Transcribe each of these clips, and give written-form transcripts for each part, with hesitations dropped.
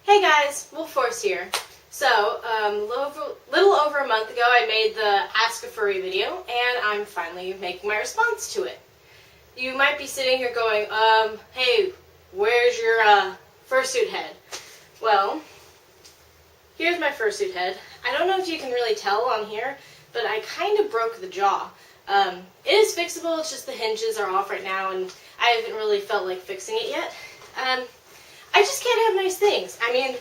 Hey guys, Wolfforce here. So, little over a month ago I made the Ask a Furry video, and I'm finally making my response to it. You might be sitting here going, hey, where's your fursuit head? Well, here's my fursuit head. I don't know if you can really tell on here, but I kind of broke the jaw. It is fixable, it's just the hinges are off right now, and I haven't really felt like fixing it yet. I just can't have nice things. I mean,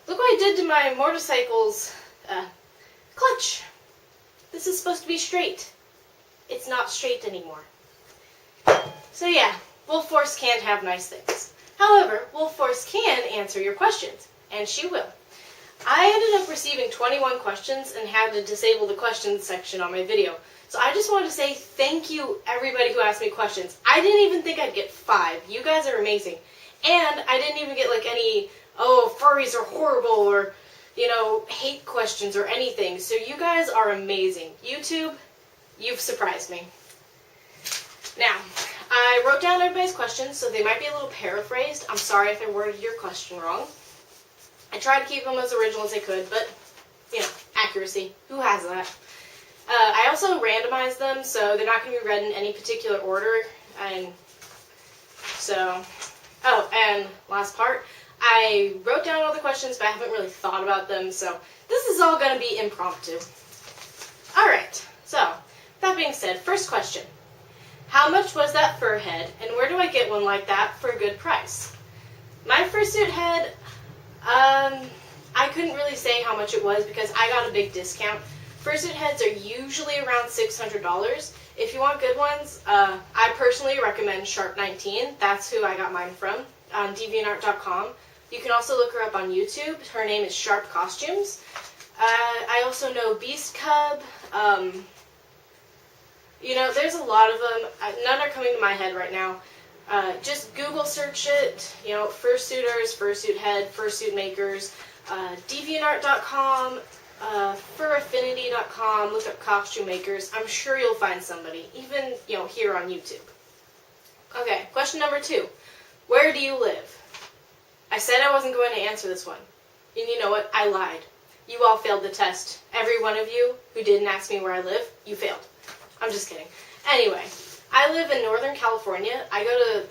look what I did to my motorcycle's clutch. This is supposed to be straight. It's not straight anymore. So yeah, Wolfforce can't have nice things. However, Wolfforce can answer your questions, and she will. I ended up receiving 21 questions and had to disable the questions section on my video. So I just wanted to say thank you everybody who asked me questions. I didn't even think I'd get 5. You guys are amazing. And I didn't even get like any, oh, furries are horrible, or, you know, hate questions or anything. So you guys are amazing. YouTube, you've surprised me. Now, I wrote down everybody's questions, so they might be a little paraphrased. I'm sorry if I worded your question wrong. I tried to keep them as original as I could, but, you know, accuracy. Who has that? I also randomized them, so they're not going to be read in any particular order. And so... Oh, and last part, I wrote down all the questions, but I haven't really thought about them, so this is all going to be impromptu. Alright, so, that being said, first question. How much was that fur head, and where do I get one like that for a good price? My fursuit head, I couldn't really say how much it was because I got a big discount. Fursuit heads are usually around $600. If you want good ones, I personally recommend Sharp19. That's who I got mine from, on Deviantart.com. You can also look her up on YouTube. Her name is Sharp Costumes. I also know Beast Cub. You know, there's a lot of them. None are coming to my head right now. Just Google search it. You know, fursuiters, fursuit head, fursuit makers, Deviantart.com. Furaffinity.com, look up costume makers. I'm sure you'll find somebody, even, you know, here on YouTube. Okay, question number 2. Where do you live? I said I wasn't going to answer this one. And you know what? I lied. You all failed the test. Every one of you who didn't ask me where I live, you failed. I'm just kidding. Anyway, I live in Northern California. I go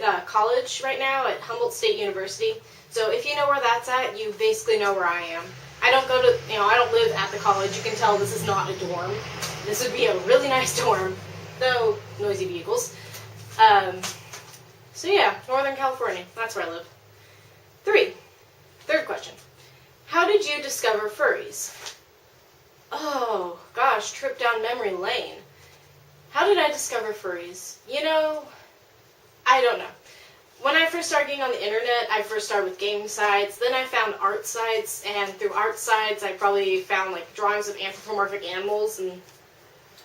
to college right now at Humboldt State University. So if you know where that's at, you basically know where I am. I don't go to, you know, I don't live at the college. You can tell this is not a dorm. This would be a really nice dorm, though noisy vehicles. So yeah, Northern California, that's where I live. Third question. How did you discover furries? Oh, gosh, trip down memory lane. How did I discover furries? You know, I don't know. When I first started getting on the internet, I first started with gaming sites, then I found art sites, and through art sites I probably found like drawings of anthropomorphic animals, and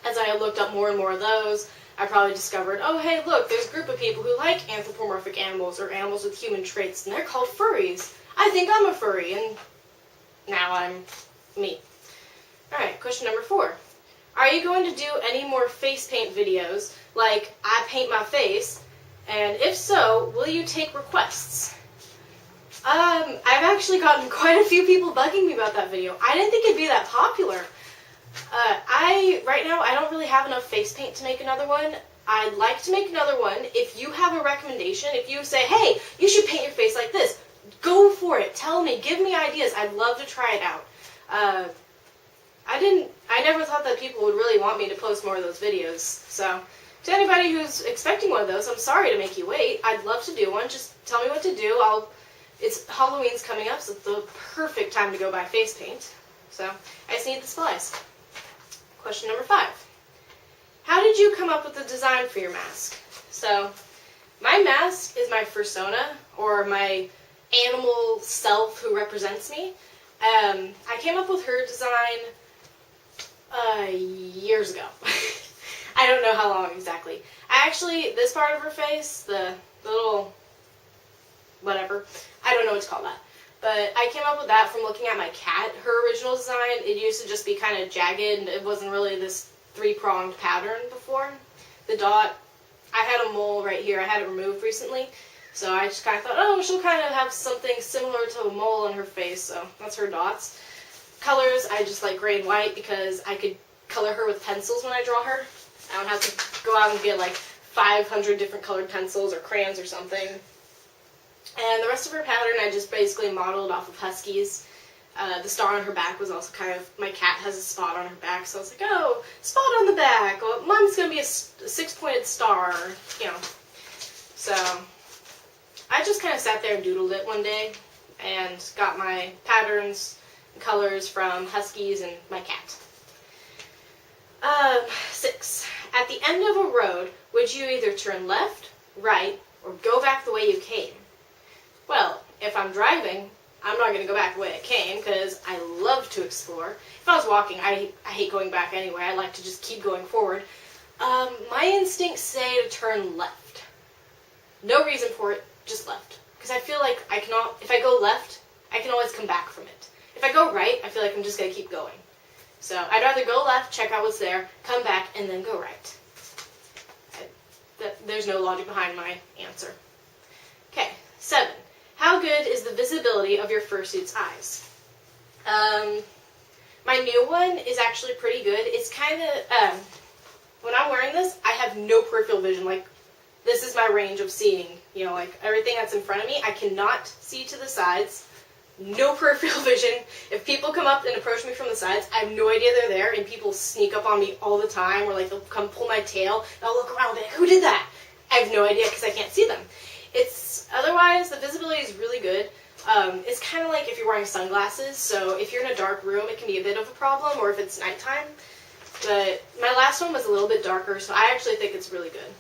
as I looked up more and more of those, I probably discovered, oh hey look, there's a group of people who like anthropomorphic animals, or animals with human traits, and they're called furries. I think I'm a furry, and now I'm me. Alright, question number 4. Are you going to do any more face paint videos, like I paint my face? And if so, will you take requests? I've actually gotten quite a few people bugging me about that video. I didn't think it'd be that popular. Right now, I don't really have enough face paint to make another one. I'd like to make another one. If you have a recommendation, if you say, hey, you should paint your face like this, go for it. Tell me, give me ideas. I'd love to try it out. I never thought that people would really want me to post more of those videos, so... To anybody who's expecting one of those, I'm sorry to make you wait. I'd love to do one. Just tell me what to do. It's Halloween's coming up, so it's the perfect time to go buy face paint. So, I just need the supplies. Question number 5. How did you come up with the design for your mask? So, my mask is my fursona, or my animal self who represents me. I came up with her design years ago. I don't know how long exactly. This part of her face, the little, whatever, I don't know what to call that. But I came up with that from looking at my cat. Her original design, it used to just be kind of jagged, and it wasn't really this 3-pronged pattern before. The dot, I had a mole right here, I had it removed recently. So I just kind of thought, oh, she'll kind of have something similar to a mole on her face, so that's her dots. Colors, I just like gray and white because I could color her with pencils when I draw her. I don't have to go out and get like 500 different colored pencils or crayons or something. And the rest of her pattern I just basically modeled off of huskies. The star on her back was also kind of, my cat has a spot on her back, so I was like, oh, spot on the back. Well, mine's going to be a six-pointed star, you know. So I just kind of sat there and doodled it one day and got my patterns and colors from huskies and my cat. 6. At the end of a road, would you either turn left, right, or go back the way you came? Well, if I'm driving, I'm not going to go back the way I came because I love to explore. If I was walking, I hate going back anyway. I like to just keep going forward. My instincts say to turn left. No reason for it, just left. Because I feel like if I go left, I can always come back from it. If I go right, I feel like I'm just going to keep going. So I'd rather go left, check out what's there, come back, and then go right. There's no logic behind my answer. Okay, 7. How good is the visibility of your fursuit's eyes? My new one is actually pretty good. It's kind of, when I'm wearing this, I have no peripheral vision. Like, this is my range of seeing. You know, like, everything that's in front of me, I cannot see to the sides. No peripheral vision. If people come up and approach me from the sides, I have no idea they're there, and people sneak up on me all the time, or like they'll come pull my tail, and I'll look around and be like, who did that? I have no idea because I can't see them. Otherwise, the visibility is really good. It's kind of like if you're wearing sunglasses, so if you're in a dark room, it can be a bit of a problem, or if it's nighttime. But my last one was a little bit darker, so I actually think it's really good.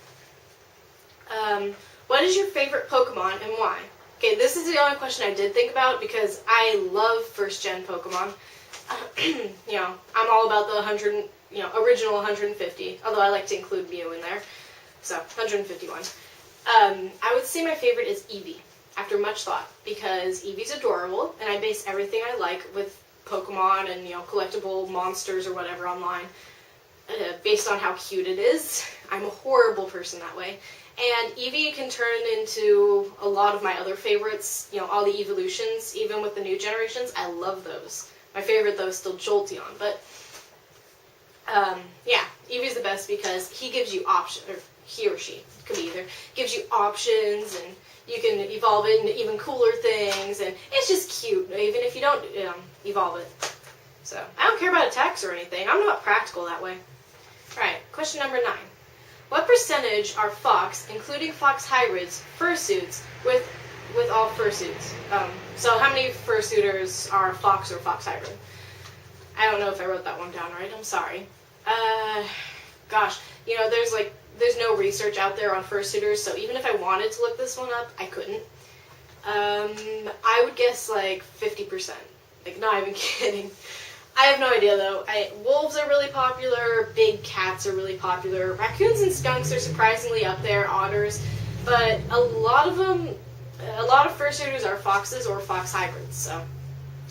What is your favorite Pokemon and why? Okay, this is the only question I did think about because I love first-gen Pokemon. You know, I'm all about the original 150, although I like to include Mew in there. So, 151. I would say my favorite is Eevee, after much thought, because Eevee's adorable, and I base everything I like with Pokemon and, collectible monsters or whatever online, based on how cute it is. I'm a horrible person that way. And Eevee can turn into a lot of my other favorites, all the evolutions, even with the new generations. I love those. My favorite, though, is still Jolteon, but, yeah, Eevee's the best because he gives you options, or he or she, could be either, gives you options, and you can evolve it into even cooler things, and it's just cute, even if you don't evolve it. So, I don't care about attacks or anything. I'm not practical that way. Alright, question number 9. What percentage are fox, including fox hybrids, fursuits with all fursuits? So how many fursuiters are fox or fox hybrid? I don't know if I wrote that one down right. I'm sorry. Gosh, there's no research out there on fursuiters, so even if I wanted to look this one up, I couldn't. I would guess like 50%. Like, not even kidding. I have no idea though. Wolves are really popular, big cats are really popular, raccoons and skunks are surprisingly up there, otters, but a lot of fursuiters are foxes or fox hybrids, so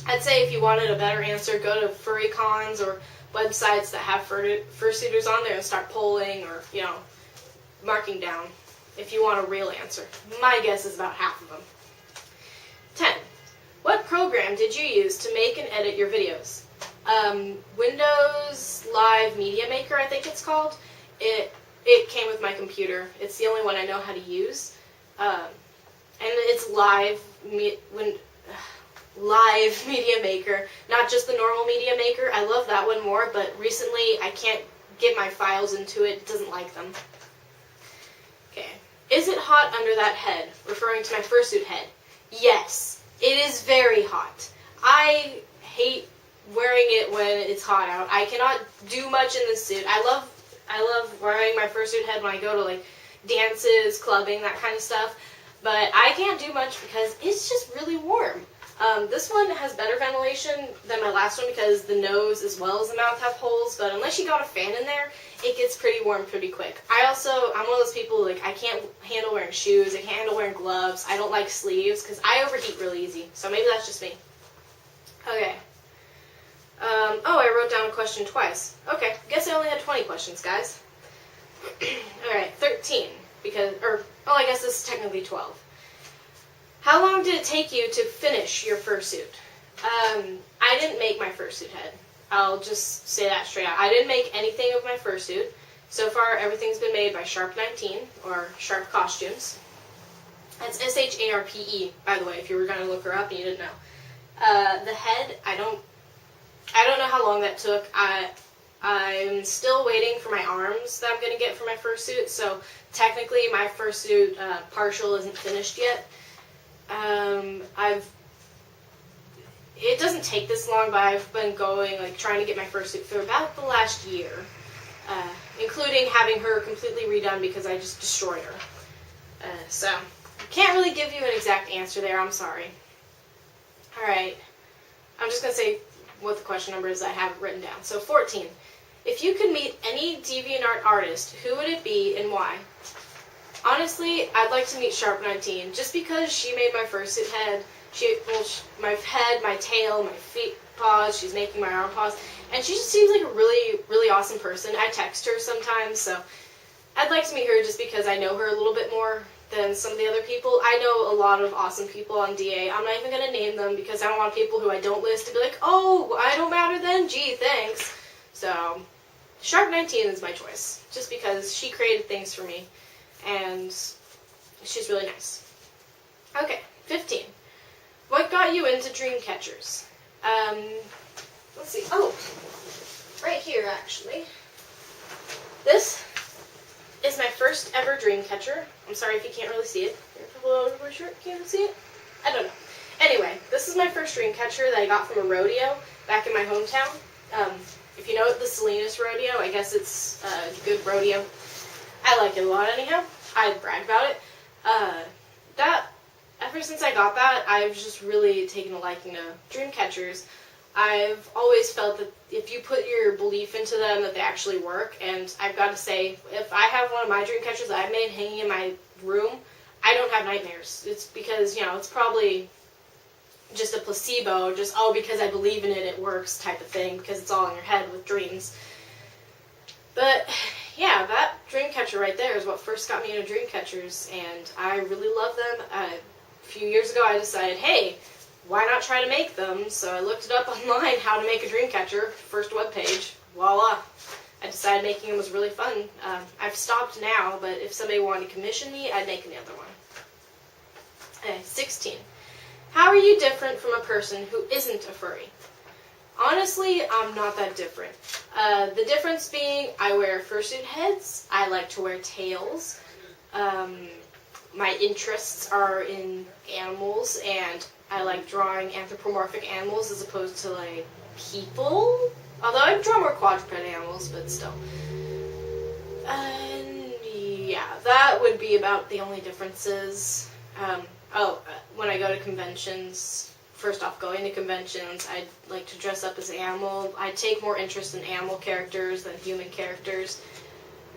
I'd say if you wanted a better answer, go to furry cons or websites that have fursuiters on there and start polling or, marking down if you want a real answer. My guess is about half of them. 10. What program did you use to make and edit your videos? Windows Live Media Maker, I think it's called. It came with my computer. It's the only one I know how to use. And it's Live Media Maker, not just the normal Media Maker. I love that one more, but recently I can't get my files into it. It doesn't like them. Okay. Is it hot under that head? Referring to my fursuit head. Yes, it is very hot. I hate wearing it when it's hot out. I cannot do much in the suit. I love wearing my fursuit head when I go to like dances, clubbing, that kind of stuff. But I can't do much because it's just really warm. This one has better ventilation than my last one because the nose as well as the mouth have holes, but unless you got a fan in there, it gets pretty warm pretty quick. I'm one of those people, like, I can't handle wearing shoes, I can't handle wearing gloves, I don't like sleeves because I overheat really easy, so maybe that's just me. Okay. I wrote down a question twice. Okay, guess I only had 20 questions, guys. Alright, 13, I guess this is technically 12. How long did it take you to finish your fursuit? I didn't make my fursuit head. I'll just say that straight out. I didn't make anything of my fursuit. So far, everything's been made by Sharp 19, or Sharp Costumes. That's S-H-A-R-P-E, by the way, if you were going to look her up and you didn't know. The head, I don't know how long that took. I'm still waiting for my arms that I'm going to get for my fursuit, so technically my fursuit partial isn't finished yet. It doesn't take this long, but I've been trying to get my fursuit for about the last year, including having her completely redone because I just destroyed her. So, I can't really give you an exact answer there, I'm sorry. Alright, I'm just going to say what the question number is I have written down. So, 14. If you could meet any Deviantart artist, who would it be and why? Honestly, I'd like to meet Sharp 19, just because she made my fursuit head. My head, my tail, my feet, paws, she's making my arm paws, and she just seems like a really, really awesome person. I text her sometimes, so I'd like to meet her just because I know her a little bit more than some of the other people. I know a lot of awesome people on DA. I'm not even going to name them because I don't want people who I don't list to be like, oh, I don't matter then, gee, thanks. So, Sharp 19 is my choice, just because she created things for me, and she's really nice. Okay, 15. What got you into dream catchers? Let's see. Oh, right here, actually. This is my first ever dream catcher. I'm sorry if you can't really see it. Can't see it? I don't know. Anyway, this is my first dream catcher that I got from a rodeo back in my hometown. If you know the Salinas rodeo, I guess it's a good rodeo. I like it a lot anyhow. I'd brag about it. Ever since I got that, I've just really taken a liking to dream catchers. I've always felt that if you put your belief into them, that they actually work. And I've got to say, if I have one of my dream catchers that I've made hanging in my room, I don't have nightmares. It's because, it's probably just a placebo, just, because I believe in it, it works type of thing, because it's all in your head with dreams. But, yeah, that dream catcher right there is what first got me into dream catchers, and I really love them. A few years ago, I decided, hey, why not try to make them? So I looked it up online, how to make a dream catcher, first webpage, voila. I decided making them was really fun. I've stopped now, but if somebody wanted to commission me, I'd make another one. Okay, 16. How are you different from a person who isn't a furry? Honestly, I'm not that different. The difference being, I wear fursuit heads, I like to wear tails, my interests are in animals, and I like drawing anthropomorphic animals as opposed to, people. Although I draw more quadruped animals, but still. Yeah, that would be about the only differences. When I go to conventions, first off, going to conventions, I'd like to dress up as an animal. I take more interest in animal characters than human characters.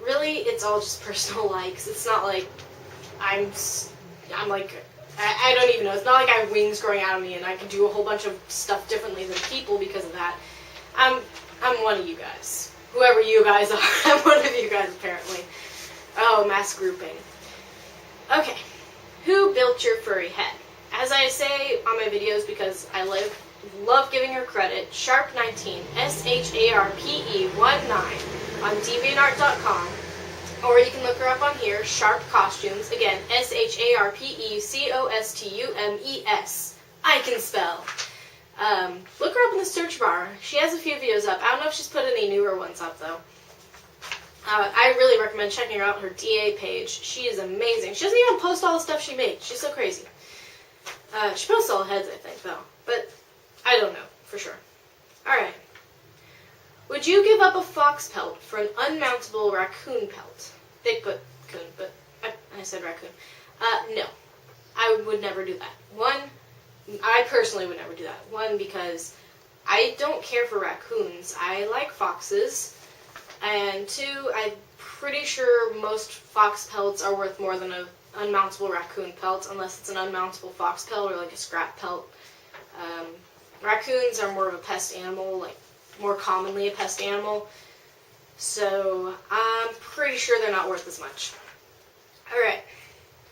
Really, it's all just personal likes. It's not like I don't even know. It's not like I have wings growing out of me and I can do a whole bunch of stuff differently than people because of that. I'm one of you guys. Whoever you guys are, I'm one of you guys apparently. Oh, mass grouping. Okay. Who built your furry head? As I say on my videos, because I love giving her credit, Sharp19, SHARPE19 on Deviantart.com, or you can look her up on here, Sharp Costumes, again, SHARPECOSTUMES. I can spell. Look her up in the search bar. She has a few videos up. I don't know if she's put any newer ones up, though. I really recommend checking her out on her DA page. She is amazing. She doesn't even post all the stuff she makes. She's so crazy. She posts all heads, I think, though. But I don't know, for sure. Alright. Would you give up a fox pelt for an unmountable raccoon pelt? Bigfoot coon, but I said raccoon. No. I would never do that. I personally would never do that. One, because I don't care for raccoons. I like foxes. And two, I'm pretty sure most fox pelts are worth more than an unmountable raccoon pelt, unless it's an unmountable fox pelt or like a scrap pelt. Raccoons are more of a pest animal, more commonly a pest animal. So I'm pretty sure they're not worth as much. Alright.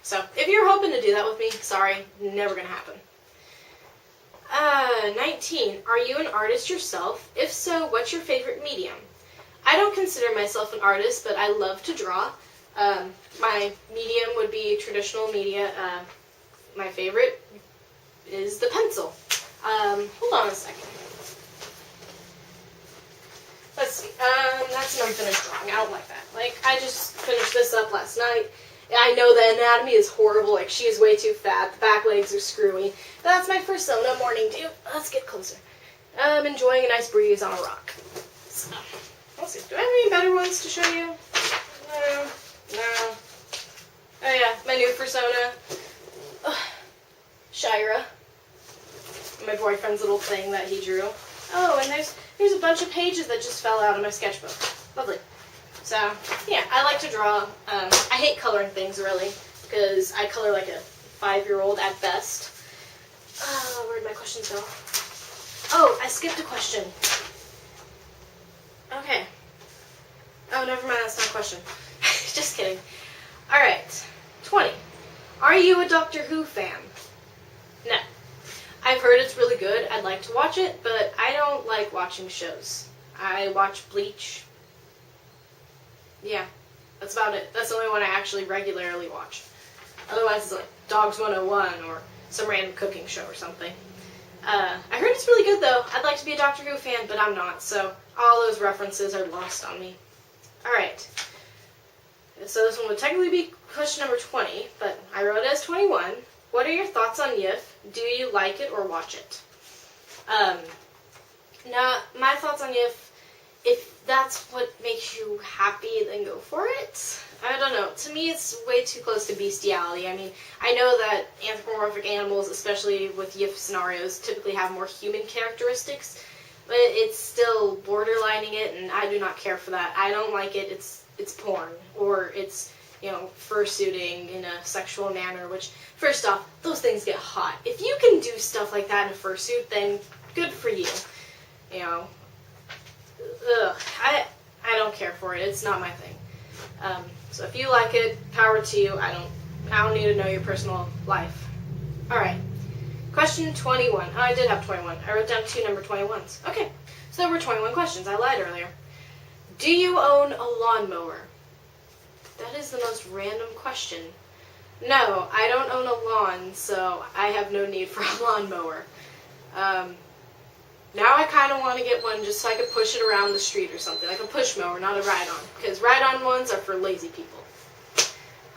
So if you're hoping to do that with me, sorry, never gonna happen. 19. Are you an artist yourself? If so, what's your favorite medium? I don't consider myself an artist, but I love to draw. My medium would be traditional media. My favorite is the pencil. Hold on a second. Let's see. That's an unfinished drawing. I don't like that. Like, I just finished this up last night. I know the anatomy is horrible. Like, she is way too fat. The back legs are screwy. But that's my first Sona morning dew. Let's get closer. I'm enjoying a nice breeze on a rock. So, let's see. Do I have any better ones to show you? No. Oh yeah, my new persona. Shira. My boyfriend's little thing that he drew. Oh, and there's a bunch of pages that just fell out of my sketchbook. Lovely. So, yeah, I like to draw. I hate coloring things, really, because I color like a 5-year-old at best. Where'd my questions go? Oh, I skipped a question. Okay. Oh, never mind, that's not a question. Just kidding. Alright. 20. Are you a Doctor Who fan? No. I've heard it's really good. I'd like to watch it, but I don't like watching shows. I watch Bleach. Yeah, that's about it. That's the only one I actually regularly watch. Otherwise, it's like Dogs 101 or some random cooking show or something. I heard it's really good, though. I'd like to be a Doctor Who fan, but I'm not, so all those references are lost on me. Alright. So this one would technically be question number 20, but I wrote it as 21. What are your thoughts on Yif? Do you like it or watch it? Now, my thoughts on Yif, if that's what makes you happy, then go for it. I don't know. To me, it's way too close to bestiality. I mean, I know that anthropomorphic animals, especially with Yif scenarios, typically have more human characteristics, but it's still borderlining it, and I do not care for that. I don't like it. It's porn, or it's, fursuiting in a sexual manner, which, first off, those things get hot. If you can do stuff like that in a fursuit, then good for you. I don't care for it. It's not my thing. So if you like it, power to you. I don't need to know your personal life. Alright. Question 21. Oh, I did have 21. I wrote down 2 number 21s. Okay. So there were 21 questions. I lied earlier. Do you own a lawnmower? That is the most random question. No, I don't own a lawn, so I have no need for a lawnmower. Now I kind of want to get one just so I could push it around the street or something, like a push mower, not a ride-on, because ride-on ones are for lazy people.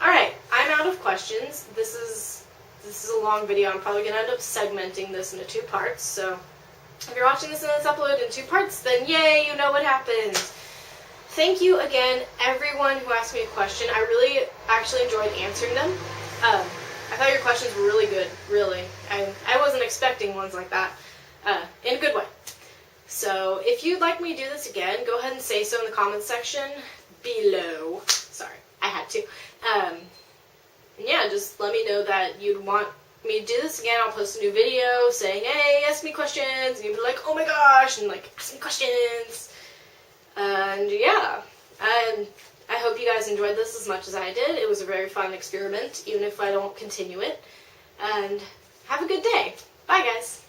Alright, I'm out of questions. This is a long video. I'm probably going to end up segmenting this into 2 parts, so if you're watching this and it's uploaded in 2 parts, then yay, you know what happens. Thank you again, everyone who asked me a question. I really actually enjoyed answering them. I thought your questions were really good, really. I wasn't expecting ones like that. In a good way. So, if you'd like me to do this again, go ahead and say so in the comments section below. Sorry, I had to. Yeah, just let me know that you'd want me to do this again. I'll post a new video saying, hey, ask me questions, and you'll be like, oh my gosh, and like, ask me questions. And yeah, I hope you guys enjoyed this as much as I did. It was a very fun experiment, even if I don't continue it. And have a good day. Bye, guys.